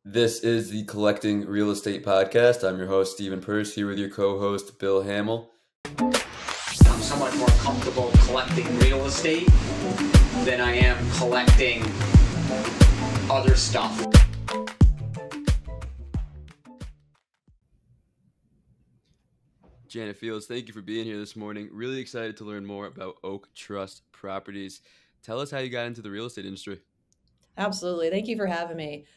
This is the Collecting Real Estate Podcast. I'm your host, Stephen Purse, here with your co-host, Bill Hamill. I'm somewhat more comfortable collecting real estate than I am collecting other stuff. Janet Fields, thank you for being here this morning. Really excited to learn more about Oak Trust Properties. Tell us how you got into the real estate industry. Absolutely. Thank you for having me.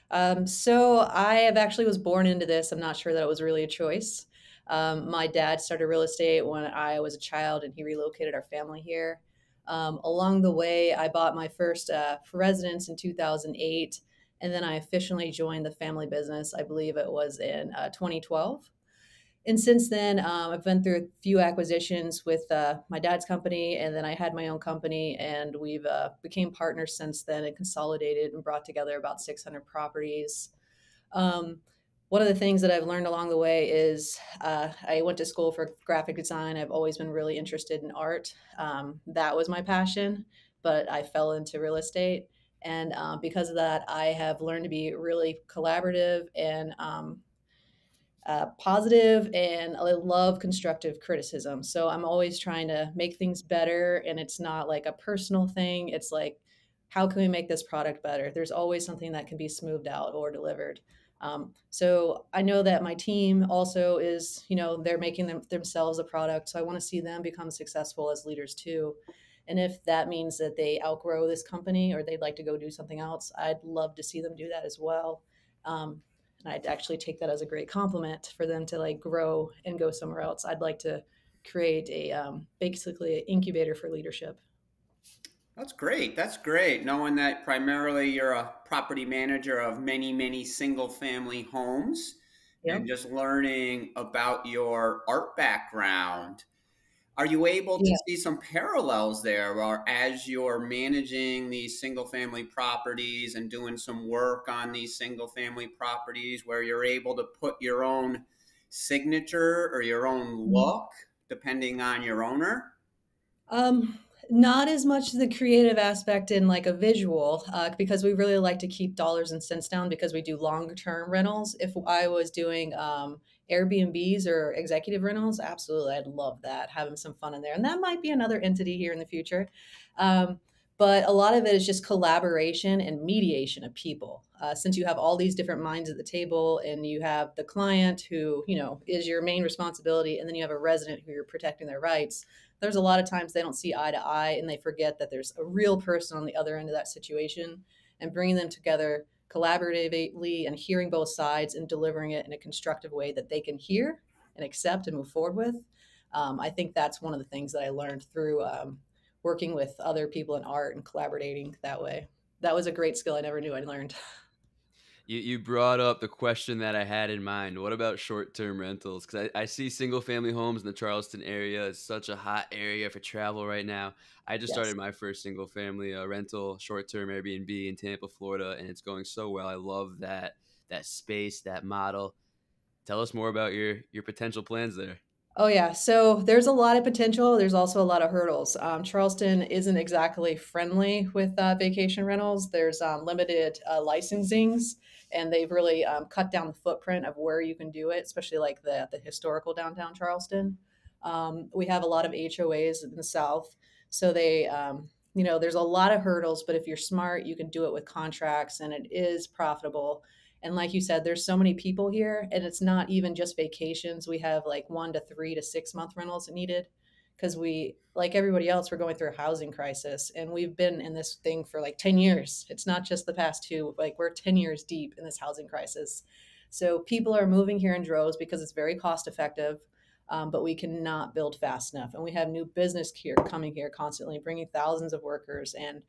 So I have actually was born into this. I'm not sure that it was really a choice. My dad started real estate when I was a child, and he relocated our family here. Along the way, I bought my first residence in 2008, and then I officially joined the family business. I believe it was in 2012. And since then, I've been through a few acquisitions with my dad's company, and then I had my own company, and we've became partners since then and consolidated and brought together about 600 properties. One of the things that I've learned along the way is I went to school for graphic design. I've always been really interested in art. That was my passion, but I fell into real estate. And because of that, I have learned to be really collaborative and positive, and I love constructive criticism. So I'm always trying to make things better, and it's not like a personal thing. It's like, how can we make this product better? There's always something that can be smoothed out or delivered. So I know that my team also is, they're making themselves a product. So I want to see them become successful as leaders too. And if that means that they outgrow this company or they'd like to go do something else, I'd love to see them do that as well. And I'd actually take that as a great compliment for them to like grow and go somewhere else. I'd like to create basically an incubator for leadership. That's great. That's great. Knowing that primarily you're a property manager of many, many single family homes, and just learning about your art background. Are you able to see some parallels there, or as you're managing these single family properties and doing some work on these single family properties where you're able to put your own signature or your own look depending on your owner? Not as much the creative aspect in like a visual, because we really like to keep dollars and cents down because we do longer term rentals. If I was doing Airbnbs or executive rentals, absolutely, I'd love that, having some fun in there. And that might be another entity here in the future. But a lot of it is just collaboration and mediation of people. Since you have all these different minds at the table, and you have the client who, is your main responsibility, and then you have a resident who you're protecting their rights. There's a lot of times they don't see eye to eye, and they forget that there's a real person on the other end of that situation, and bringing them together collaboratively and hearing both sides and delivering it in a constructive way that they can hear and accept and move forward with. I think that's one of the things that I learned through working with other people in art and collaborating that way. That was a great skill I never knew I learned. You brought up the question that I had in mind. What about short-term rentals? Because I see single-family homes in the Charleston area. It's such a hot area for travel right now. I just started my first single-family rental, short-term Airbnb in Tampa, Florida, and it's going so well. I love that space, that model. Tell us more about your potential plans there. Oh, yeah. So there's a lot of potential. There's also a lot of hurdles. Charleston isn't exactly friendly with vacation rentals. There's limited licensings, and they've really cut down the footprint of where you can do it, especially like the historical downtown Charleston. We have a lot of HOAs in the South. So they, there's a lot of hurdles, but if you're smart, you can do it with contracts, and it is profitable. And like you said, there's so many people here, and it's not even just vacations. We have like 1 to 3 to 6 month rentals needed because we, like everybody else, we're going through a housing crisis, and we've been in this thing for like 10 years. It's not just the past two, like we're 10 years deep in this housing crisis. So people are moving here in droves because it's very cost effective, but we cannot build fast enough. And we have new business here coming here constantly, bringing thousands of workers, and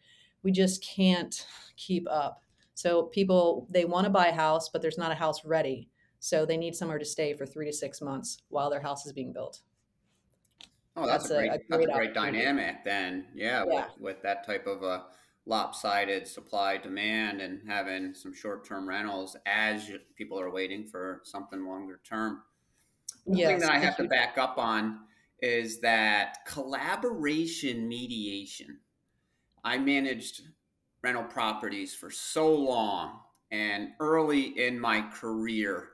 we just can't keep up. So people, they want to buy a house, but there's not a house ready. So they need somewhere to stay for 3 to 6 months while their house is being built. Oh, that's a great dynamic then. Yeah, Yeah. with that type of a lopsided supply demand and having some short-term rentals as people are waiting for something longer term. One thing that I have to back up on is that collaboration mediation. I managed rental properties for so long, And early in my career,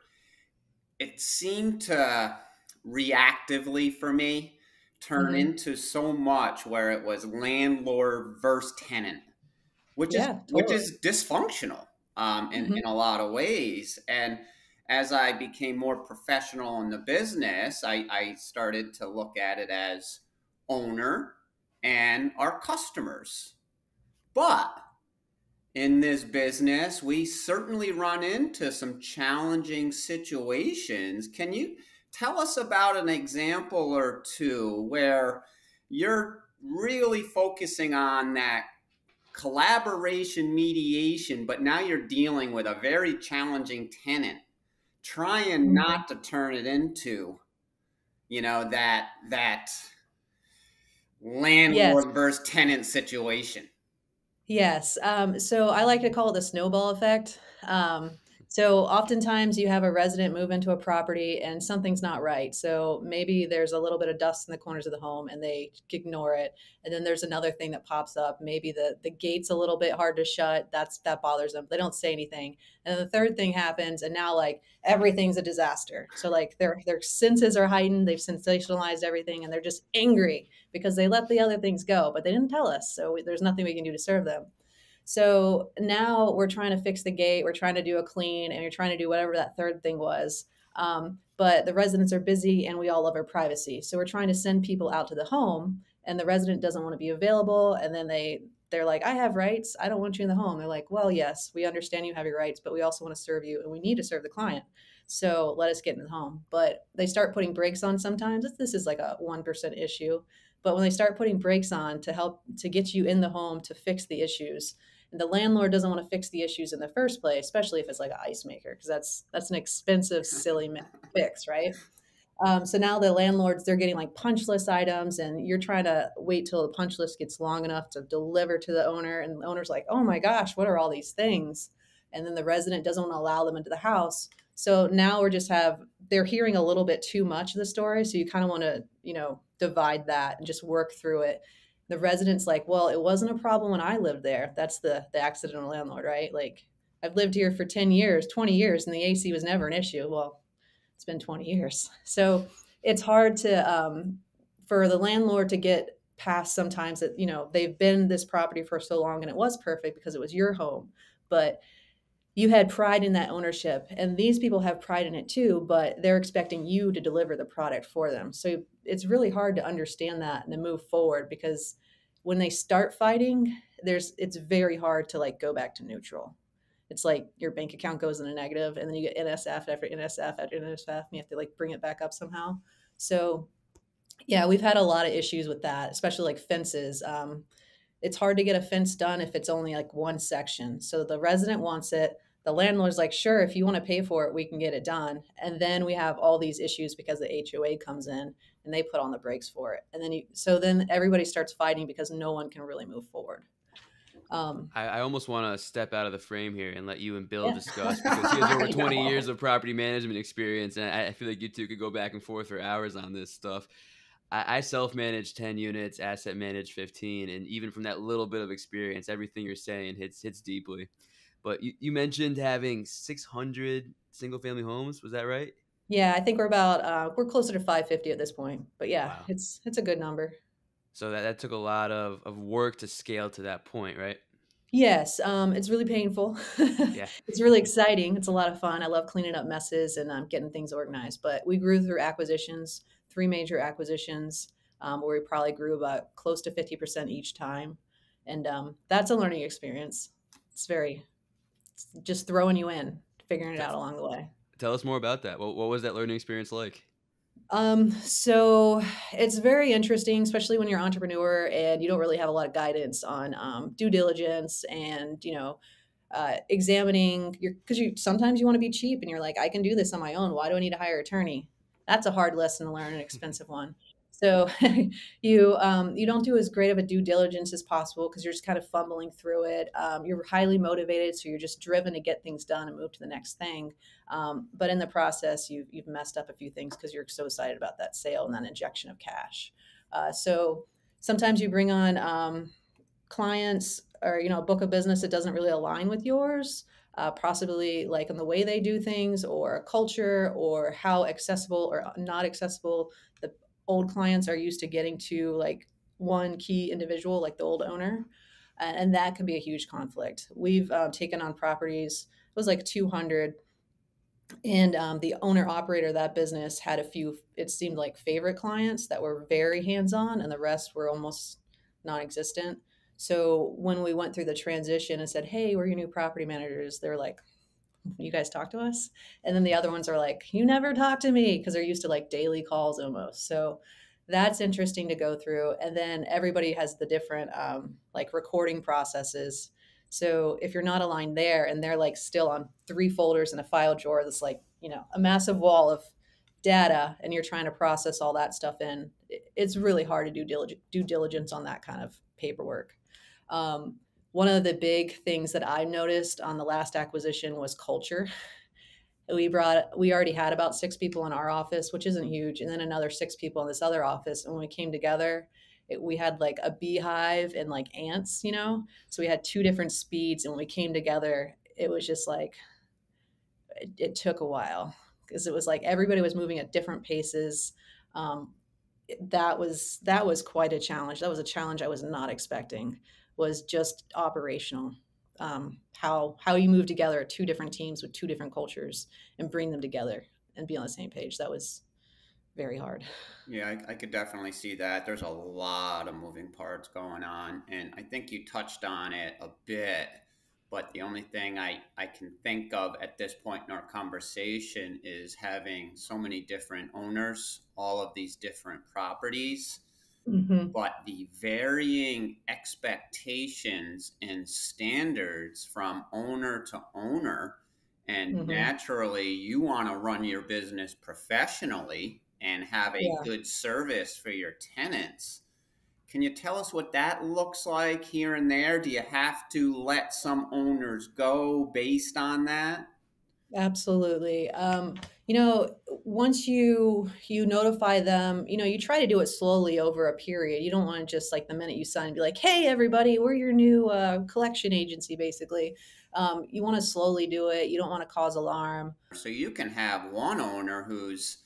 it seemed to reactively for me turn Mm-hmm. into so much where it was landlord versus tenant, Yeah, which totally. is dysfunctional Mm-hmm. in a lot of ways. And as I became more professional in the business, I started to look at it as owner and our customers. But in this business, we certainly run into some challenging situations. Can you tell us about an example or two where you're really focusing on that collaboration mediation, but now you're dealing with a very challenging tenant, trying Mm-hmm. not to turn it into, that Yes. landlord versus tenant situation? Yes. So I like to call it the snowball effect. So oftentimes you have a resident move into a property and something's not right. So maybe there's a little bit of dust in the corners of the home and they ignore it. And then there's another thing that pops up. Maybe the gate's a little bit hard to shut. That bothers them. They don't say anything. And then the third thing happens, and now like everything's a disaster. So like their senses are heightened. They've sensationalized everything, and they're just angry because they let the other things go, but they didn't tell us. So there's nothing we can do to serve them. So now we're trying to fix the gate, we're trying to do a clean, and you're trying to do whatever that third thing was. But the residents are busy and we all love our privacy. So we're trying to send people out to the home, and the resident doesn't want to be available. And then they're like, I have rights. I don't want you in the home. They're like, well, yes, we understand you have your rights, but we also want to serve you and we need to serve the client. So let us get in the home. But they start putting brakes on sometimes. This is like a 1% issue. But when they start putting brakes on to help to get you in the home to fix the issues, and the landlord doesn't want to fix the issues in the first place, especially if it's like an ice maker, because that's an expensive, silly fix, right? So now the landlords, they're getting like punch list items, and you're trying to wait till the punch list gets long enough to deliver to the owner. And the owner's like, oh my gosh, what are all these things? And then the resident doesn't want to allow them into the house. So now they're hearing a little bit too much of the story. So you kind of want to, divide that and just work through it. The resident's like, well, it wasn't a problem when I lived there. That's the accidental landlord, right? Like, I've lived here for 10 years, 20 years, and the AC was never an issue. Well, it's been 20 years. So it's hard for the landlord to get past sometimes that, they've been this property for so long and it was perfect because it was your home. But you had pride in that ownership, and these people have pride in it too, but they're expecting you to deliver the product for them. So it's really hard to understand that and to move forward, because when they start fighting, it's very hard to like go back to neutral. It's like your bank account goes in a negative, and then you get NSF after NSF after NSF, and you have to like bring it back up somehow. So yeah, we've had a lot of issues with that, especially like fences. It's hard to get a fence done if it's only like one section. So the resident wants it. The landlord's like, sure, if you want to pay for it, we can get it done. And then we have all these issues because the HOA comes in and they put on the brakes for it. And then everybody starts fighting because no one can really move forward. I almost want to step out of the frame here and let you and Bill Yeah. discuss, because he has over I 20 know. years of property management experience, and I feel like you two could go back and forth for hours on this stuff. I self-manage 10 units, asset manage 15, and even from that little bit of experience, everything you're saying hits deeply. But you mentioned having 600 single-family homes. Was that right? Yeah, I think we're closer to 550 at this point. But yeah, Wow. it's a good number. So that took a lot of work to scale to that point, right? Yes, it's really painful. Yeah. It's really exciting. It's a lot of fun. I love cleaning up messes and getting things organized. But we grew through acquisitions, three major acquisitions, where we probably grew about close to 50% each time. And that's a learning experience. It's just throwing you in, figuring it T- out along the way. Tell us more about that. What was that learning experience like? So it's very interesting, especially when you're an entrepreneur and you don't really have a lot of guidance on due diligence and examining because sometimes you want to be cheap and you're like, I can do this on my own. Why do I need to hire an attorney? That's a hard lesson to learn, an expensive one. So you don't do as great of a due diligence as possible because you're just kind of fumbling through it. You're highly motivated, so you're just driven to get things done and move to the next thing. But in the process, you've messed up a few things because you're so excited about that sale and that injection of cash. So sometimes you bring on clients or a book of business that doesn't really align with yours. possibly like in the way they do things or culture or how accessible or not accessible the old clients are used to getting to like one key individual, like the old owner. And that can be a huge conflict. We've taken on properties, it was like 200, and the owner operator of that business had a few, it seemed like favorite clients that were very hands-on, and the rest were almost non-existent. So when we went through the transition and said, hey, we're your new property managers, they're like, you guys talk to us? And then the other ones are like, you never talk to me, because they're used to like daily calls almost. So that's interesting to go through. And then everybody has the different like recording processes. So if you're not aligned there and they're like still on 3 folders in a file drawer that's like, you know, a massive wall of data, and you're trying to process all that stuff in, it's really hard to do due diligence on that kind of paperwork. Um, One of the big things that I noticed on the last acquisition was culture. We already had about 6 people in our office, which isn't huge, and then another 6 people in this other office. And when we came together, we had like a beehive and like ants, you know? So we had 2 different speeds. And when we came together, it was just like, it took a while, because it was like everybody was moving at different paces. Um, that was quite a challenge. That was a challenge I was not expecting. Was just operational. How you move together 2 different teams with 2 different cultures and bring them together and be on the same page. That was very hard. Yeah, I could definitely see that. There's a lot of moving parts going on, and I think you touched on it a bit. But the only thing I can think of at this point in our conversation is having so many different owners, all of these different properties, Mm-hmm. but the varying expectations and standards from owner to owner. And Mm-hmm. naturally, you want to run your business professionally and have a Yeah. good service for your tenants. Can you tell us what that looks like here and there? Do you have to let some owners go based on that? Absolutely. You know, once you notify them, you know, you try to do it slowly over a period. You don't want to just like the minute you sign, be like, "Hey, everybody, we're your new collection agency." Basically, you want to slowly do it. You don't want to cause alarm. So you can have one owner who's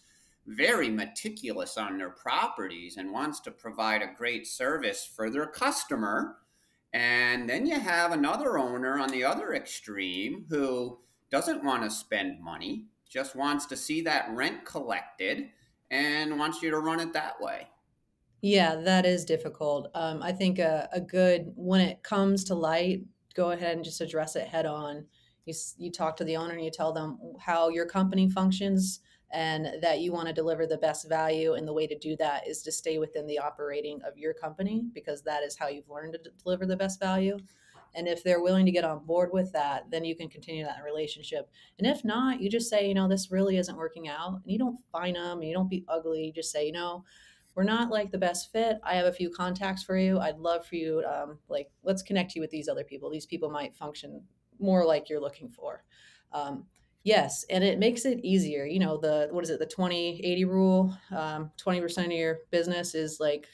very meticulous on their properties and wants to provide a great service for their customer. And then you have another owner on the other extreme who doesn't want to spend money, just wants to see that rent collected and wants you to run it that way. Yeah, that is difficult. I think a good, when it comes to light, go ahead and just address it head on. You talk to the owner and you tell them how your company functions and that you want to deliver the best value. And the way to do that is to stay within the operating of your company, because that is how you've learned to deliver the best value. And if they're willing to get on board with that, then you can continue that relationship. And if not, you just say, you know, this really isn't working out. And you don't fine them and you don't be ugly. You just say, you know, we're not like the best fit. I have a few contacts for you. I'd love for you, like, let's connect you with these other people. These people might function more like you're looking for. Um, yes, and it makes it easier. You know, what is it, the 20-80 rule? 20% of your business is like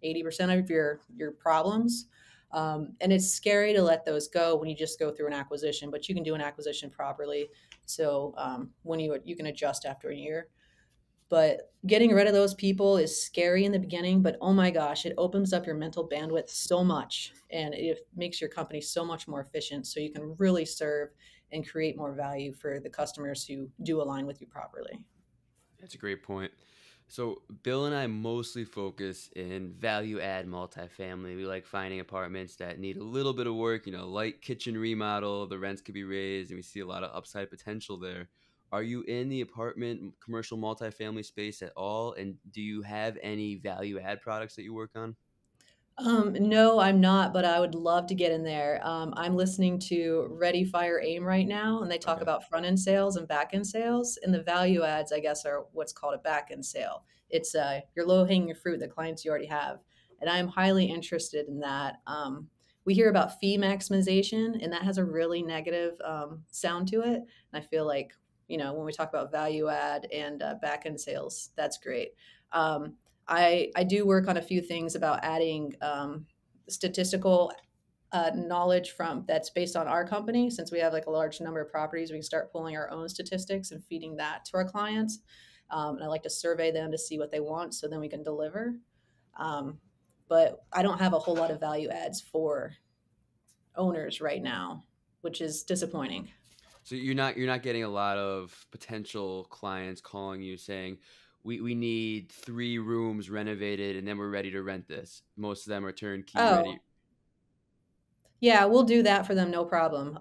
80% of your problems. And it's scary to let those go when you just go through an acquisition, but you can do an acquisition properly. So when you can adjust after a year. But getting rid of those people is scary in the beginning, but oh my gosh, it opens up your mental bandwidth so much, and it makes your company so much more efficient, so you can really serve and create more value for the customers who do align with you properly. That's a great point. So Bill and I mostly focus in value add multifamily. We like finding apartments that need a little bit of work, you know, light kitchen remodel, the rents could be raised, and we see a lot of upside potential there. Are you in the apartment commercial multifamily space at all? And do you have any value add products that you work on? No, I'm not, but I would love to get in there. I'm listening to Ready, Fire, Aim right now, and they talk Okay. about front end sales and back end sales. And the value adds, I guess, are what's called a back end sale. It's your low hanging fruit, the clients you already have. And I'm highly interested in that. We hear about fee maximization, and that has a really negative sound to it. And I feel like, you know, when we talk about value add and back end sales, that's great. I do work on a few things about adding statistical knowledge from that's based on our company. Since we have like a large number of properties, we can start pulling our own statistics and feeding that to our clients. And I like to survey them to see what they want, so then we can deliver. Um, but I don't have a whole lot of value adds for owners right now, which is disappointing. So you're not getting a lot of potential clients calling you saying, we need 3 rooms renovated and then we're ready to rent this. Most of them are turnkey Oh, ready. yeah, we'll do that for them, no problem.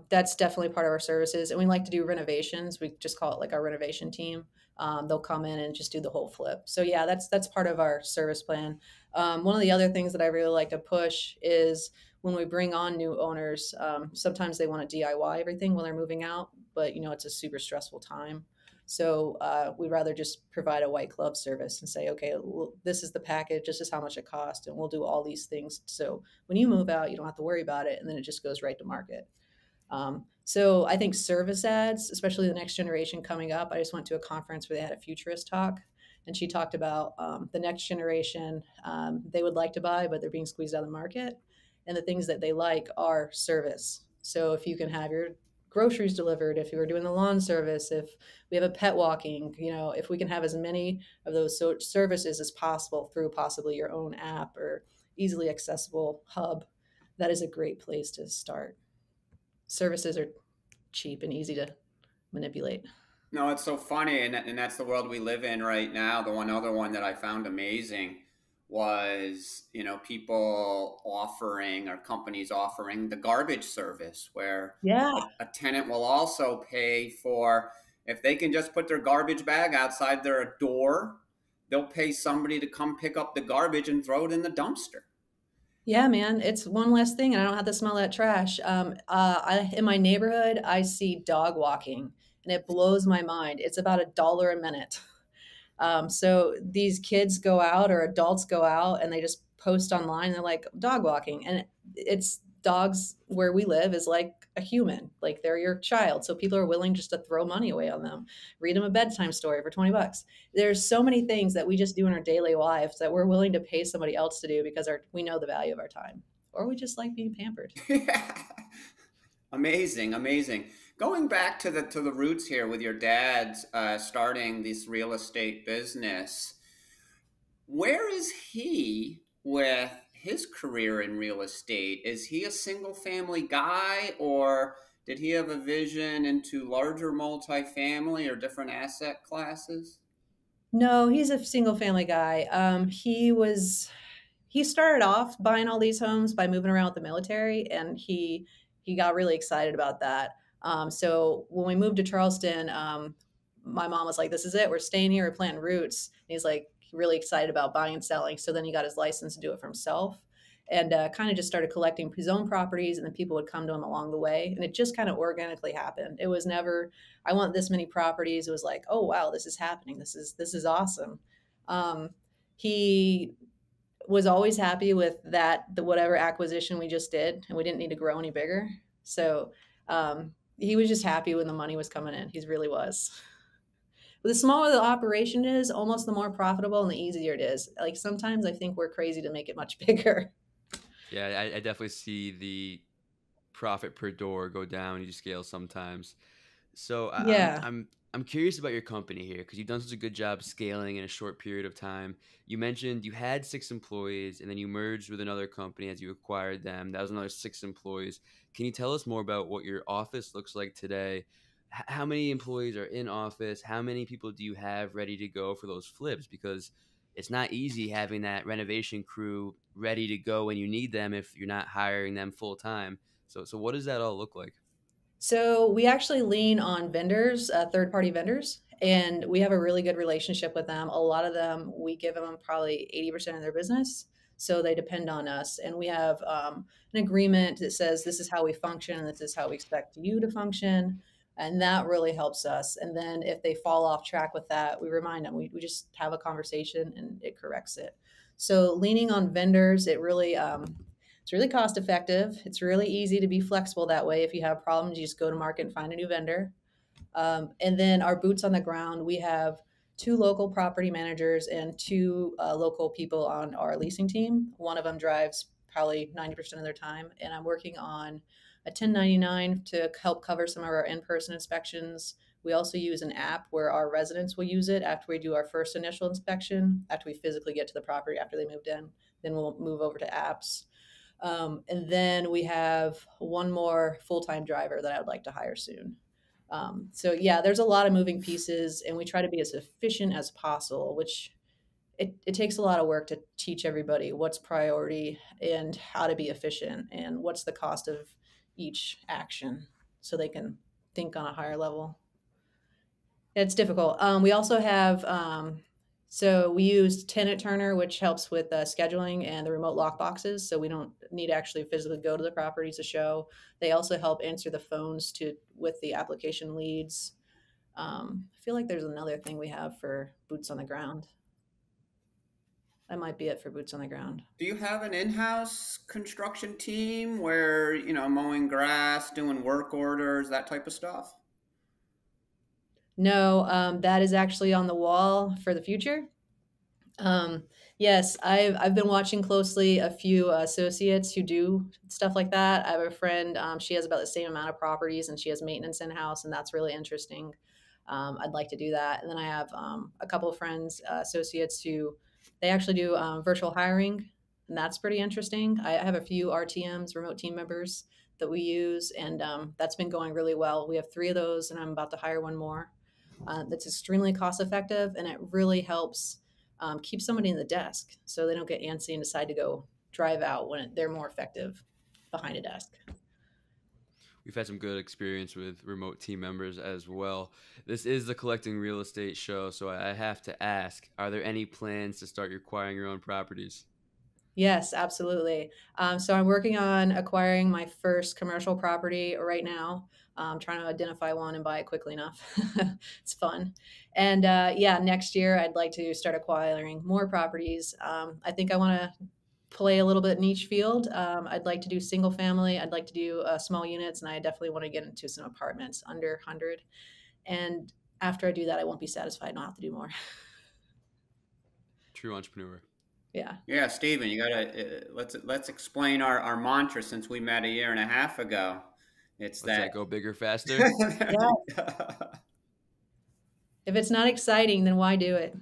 That's definitely part of our services, and we like to do renovations. We just call it like our renovation team. They'll come in and just do the whole flip. So yeah, that's part of our service plan. One of the other things that I really like to push is when we bring on new owners. Sometimes they want to DIY everything when they're moving out, but it's a super stressful time. So we'd rather just provide a white glove service and say, okay, well, this is the package, this is how much it costs, and we'll do all these things. So when you move out, you don't have to worry about it, and then it just goes right to market. So I think service ads, especially the next generation coming up. I just went to a conference where they had a futurist talk, and she talked about the next generation they would like to buy, but they're being squeezed out of the market. And the things that they like are service. So if you can have your groceries delivered, if you are doing the lawn service, if we have a pet walking, if we can have as many of those services as possible through possibly your own app or easily accessible hub, that is a great place to start. Services are cheap and easy to manipulate. No, it's so funny, and that's the world we live in right now. The one other one that I found amazing was, people offering or companies offering the garbage service, where Yeah. a tenant will also pay for, if they can just put their garbage bag outside their door, they'll pay somebody to come pick up the garbage and throw it in the dumpster. Yeah, man, it's one less thing, and I don't have to smell that trash. In my neighborhood, I see dog walking, and it blows my mind. It's about $1 a minute. So these kids go out or adults go out and they just post online. They're like dog walking, and it's dogs where we live is like a human, like they're your child. So people are willing just to throw money away on them, read them a bedtime story for $20. There's so many things that we just do in our daily lives that we're willing to pay somebody else to do because we know the value of our time, or we just like being pampered. Amazing, amazing. Going back to the roots here with your dad's starting this real estate business, where is he with his career in real estate? Is he a single family guy, or did he have a vision into larger multifamily or different asset classes? No, he's a single family guy. He started off buying all these homes by moving around with the military, and he got really excited about that. So when we moved to Charleston, my mom was like, "This is it. We're staying here. We're planting roots." And he's like really excited about buying and selling. So then he got his license to do it for himself, and kind of just started collecting his own properties, and then people would come to him along the way, and it just kind of organically happened. It was never, I want this many properties. It was like, oh wow, this is happening. This is awesome. Um, he was always happy with the whatever acquisition we just did, and we didn't need to grow any bigger. So he was just happy when the money was coming in. He really was. But the smaller the operation is, almost the more profitable and the easier it is. Like sometimes I think we're crazy to make it much bigger. Yeah, I definitely see the profit per door go down. You scale sometimes. So Yeah. I'm curious about your company here because you've done such a good job scaling in a short period of time. You mentioned you had 6 employees and then you merged with another company as you acquired them. That was another 6 employees. Can you tell us more about what your office looks like today? How many employees are in office? How many people do you have ready to go for those flips? Because it's not easy having that renovation crew ready to go when you need them if you're not hiring them full time. So what does that all look like? So we actually lean on vendors, third-party vendors, and we have a really good relationship with them. A lot of them, we give them probably 80% of their business, so they depend on us. And we have an agreement that says this is how we function and this is how we expect you to function, and that really helps us. And then if they fall off track with that, we remind them. We just have a conversation and it corrects it. So leaning on vendors, it's really cost effective. It's really easy to be flexible that way. If you have problems, you just go to market and find a new vendor. And then our boots on the ground, we have 2 local property managers and 2 local people on our leasing team. One of them drives probably 90% of their time. And I'm working on a 1099 to help cover some of our in-person inspections. We also use an app where our residents will use it after we do our first initial inspection, after we physically get to the property after they moved in. Then we'll move over to apps. And then we have one more full-time driver that I would like to hire soon. So yeah, there's a lot of moving pieces, and we try to be as efficient as possible, which it takes a lot of work to teach everybody what's priority and how to be efficient and what's the cost of each action so they can think on a higher level. It's difficult. We also have, so we use Tenant Turner, which helps with scheduling and the remote lock boxes. So we don't need to actually physically go to the property to show. They also help answer the phones with the application leads. I feel like there's another thing we have for boots on the ground. That might be it for boots on the ground. Do you have an in-house construction team where, mowing grass, doing work orders, that type of stuff? No, that is actually on the wall for the future. Yes, I've been watching closely a few associates who do stuff like that. I have a friend, she has about the same amount of properties and she has maintenance in-house, and that's really interesting. I'd like to do that. And then I have a couple of friends, associates who they actually do virtual hiring, and that's pretty interesting. I have a few RTMs, remote team members, that we use, and that's been going really well. We have 3 of those, and I'm about to hire one more. That's extremely cost effective, and it really helps keep somebody in the desk so they don't get antsy and decide to go drive out when they're more effective behind a desk. We've had some good experience with remote team members as well. This is the Collecting Real Estate show, so I have to ask, are there any plans to start acquiring your own properties? Yes, absolutely. So I'm working on acquiring my first commercial property right now. I'm trying to identify one and buy it quickly enough. It's fun. And yeah, next year I'd like to start acquiring more properties. I think I want to play a little bit in each field. I'd like to do single family. I'd like to do small units, and I definitely want to get into some apartments under 100. And after I do that, I won't be satisfied. I'll have to do more. True entrepreneur. Yeah. Yeah, Stephen, you gotta let's explain our mantra since we met a year and a half ago. It's What's that go bigger, faster. Yeah. If it's not exciting, then why do it?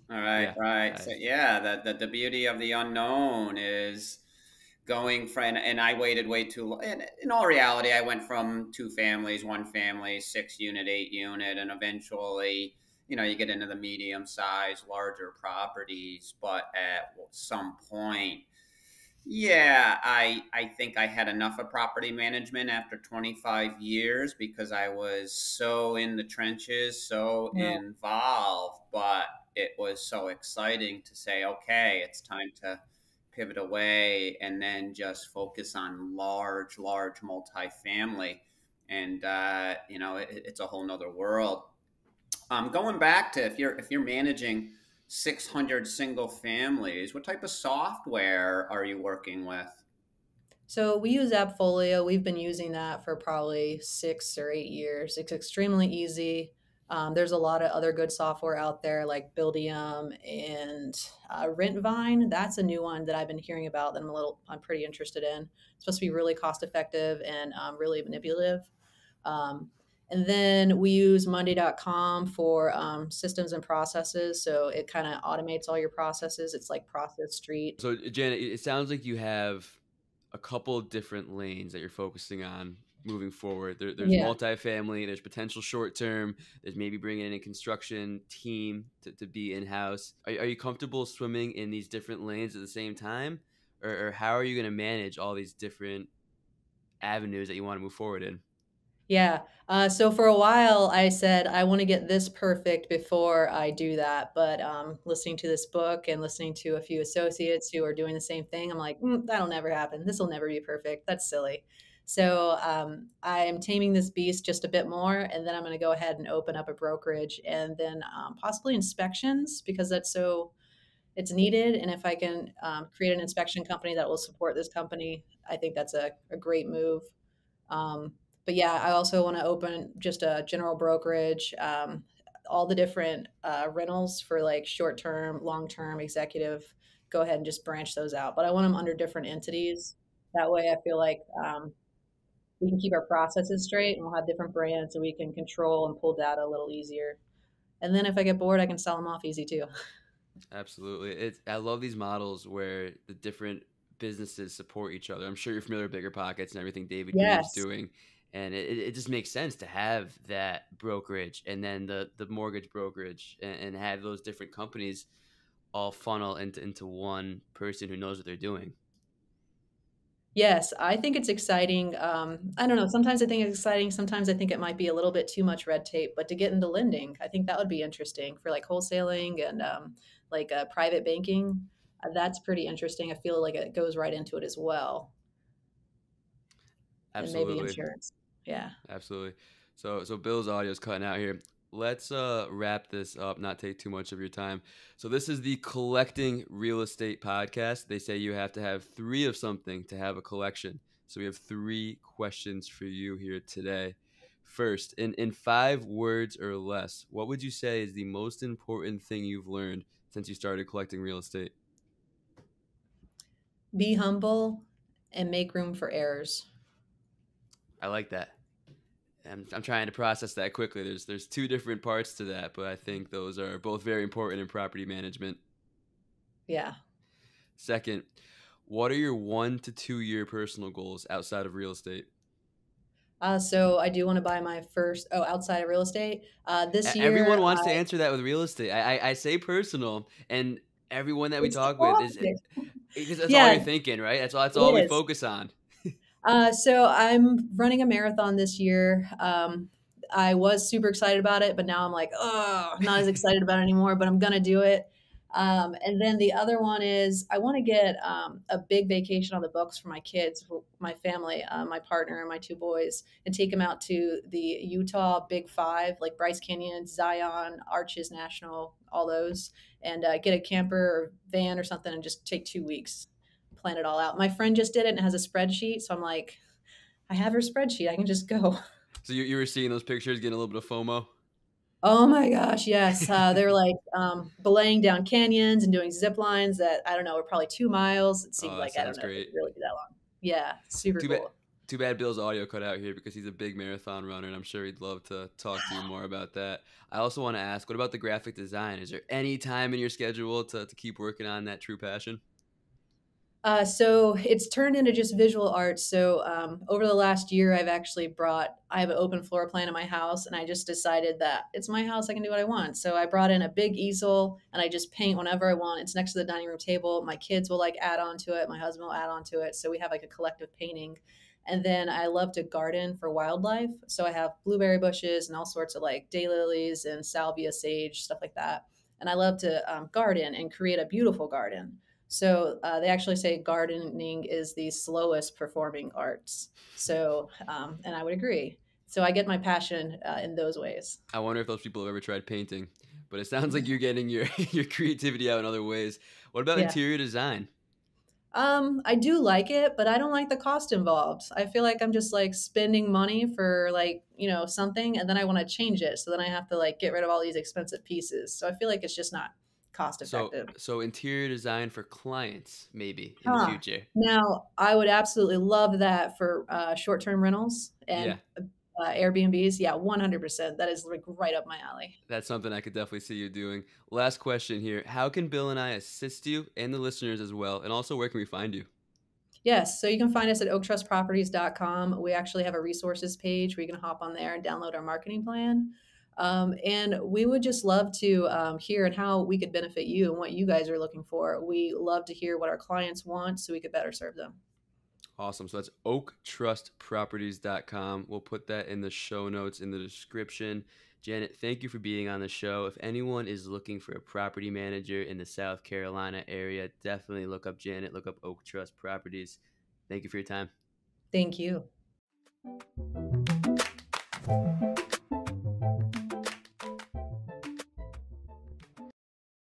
All right, Yeah, right. So yeah, the beauty of the unknown is going from, and I waited way too long. And in all reality, I went from 2 families, 1 family, 6 unit, 8 unit, and eventually, you get into the medium size, larger properties. But at some point, yeah, I think I had enough of property management after 25 years because I was so in the trenches, so Yeah. involved, but it was so exciting to say, okay, it's time to pivot away and then just focus on large, large multifamily. And it's a whole nother world. Going back to if you're managing 600 single families, what type of software are you working with? So we use AppFolio. We've been using that for probably 6 or 8 years. It's extremely easy. There's a lot of other good software out there like Buildium and Rentvine. That's a new one that I've been hearing about that I'm pretty interested in. It's supposed to be really cost effective and really manipulative. And then we use Monday.com for systems and processes. So it kind of automates all your processes. It's like Process Street. So, Janet, it sounds like you have a couple of different lanes that you're focusing on moving forward. There's Yeah. multifamily, there's potential short term, there's maybe bringing in a construction team to be in house. Are you comfortable swimming in these different lanes at the same time? Or how are you going to manage all these different avenues that you want to move forward in? Yeah. So for a while, I said, I want to get this perfect before I do that. But listening to this book and listening to a few associates who are doing the same thing, I'm like, that'll never happen. This will never be perfect. That's silly. So I am taming this beast just a bit more. And then I'm going to go ahead and open up a brokerage and then possibly inspections because it's needed. And if I can create an inspection company that will support this company, I think that's a great move. But yeah, I also want to open just a general brokerage, all the different rentals for like short term, long term, executive, go ahead and just branch those out. But I want them under different entities. That way, I feel like we can keep our processes straight, and we'll have different brands, so we can control and pull data a little easier. And then if I get bored, I can sell them off easy too. Absolutely. I love these models where the different businesses support each other. I'm sure you're familiar with Bigger Pockets and everything David Greene's Yes. doing. And it just makes sense to have that brokerage and then the mortgage brokerage and have those different companies all funnel into one person who knows what they're doing. Yes, I think it's exciting. I don't know. Sometimes I think it's exciting. Sometimes I think it might be a little bit too much red tape. But to get into lending, I think that would be interesting for like wholesaling and like private banking. That's pretty interesting. I feel like it goes right into it as well, and maybe Absolutely. insurance. Yeah. Absolutely. So Bill's audio is cutting out here. Let's wrap this up, not take too much of your time. So this is the Collecting Real Estate podcast. They say you have to have 3 of something to have a collection. So we have 3 questions for you here today. First, in 5 words or less, what would you say is the most important thing you've learned since you started collecting real estate? Be humble and make room for errors. I like that. I'm trying to process that quickly. There's 2 different parts to that, but I think those are both very important in property management. Yeah. Second, what are your 1 to 2 year personal goals outside of real estate? So I do want to buy my first, outside of real estate. This Everyone year, wants to answer that with real estate. I say personal, and everyone that we it's the talk with is opposite. because that's all Yeah, you're thinking, right? That's all we it is. focus on. So I'm running a marathon this year. I was super excited about it, but now I'm like, oh, not as excited about it anymore, but I'm going to do it. And then the other one is I want to get a big vacation on the books for my kids, for my family, my partner, and my 2 boys, and take them out to the Utah Big Five, like Bryce Canyon, Zion, Arches National, all those, and get a camper or van or something and just take 2 weeks, plan it all out. My friend just did it and it has a spreadsheet. So I'm like, I have her spreadsheet. I can just go. So you were seeing those pictures, getting a little bit of FOMO. Oh my gosh, yes. They're like belaying down canyons and doing zip lines that I don't know, were probably 2 miles. It seemed Oh, that like I don't sounds know if it great. could really be that long. Yeah, super Too bad. cool. Too bad Bill's audio cut out here because he's a big marathon runner, and I'm sure he'd love to talk to you more about that. I also want to ask, what about the graphic design? Is there any time in your schedule to keep working on that true passion? So it's turned into just visual art. So over the last year, I have an open floor plan in my house, and I just decided that it's my house. I can do what I want. So I brought in a big easel, and I just paint whenever I want. It's next to the dining room table. My kids will like add on to it. My husband will add on to it. So we have like a collective painting. And then I love to garden for wildlife. So I have blueberry bushes and all sorts of like daylilies and salvia, sage, stuff like that. And I love to garden and create a beautiful garden. So they actually say gardening is the slowest performing arts. So, and I would agree. So I get my passion in those ways. I wonder if those people have ever tried painting, but it sounds like you're getting your your creativity out in other ways. What about Yeah. interior design? I do like it, but I don't like the cost involved. I feel like I'm just like spending money for like, something, and then I want to change it. So then I have to like get rid of all these expensive pieces. So I feel like it's just not cost So effective. so interior design for clients maybe in the Huh. future. Now, I would absolutely love that for short-term rentals Yeah, and Airbnbs. Yeah, 100%. That is like right up my alley. that's something I could definitely see you doing. Last question here. How can Bill and I assist you and the listeners as well? And also, where can we find you? Yes, so you can find us at oaktrustproperties.com. We actually have a resources page where you can hop on there and download our marketing plan. And we would just love to hear and how we could benefit you and what you guys are looking for. We love to hear what our clients want so we could better serve them. Awesome. So that's oaktrustproperties.com. We'll put that in the show notes in the description. Janet, thank you for being on the show. If anyone is looking for a property manager in the South Carolina area, definitely look up Janet, look up Oak Trust Properties. Thank you for your time. Thank you.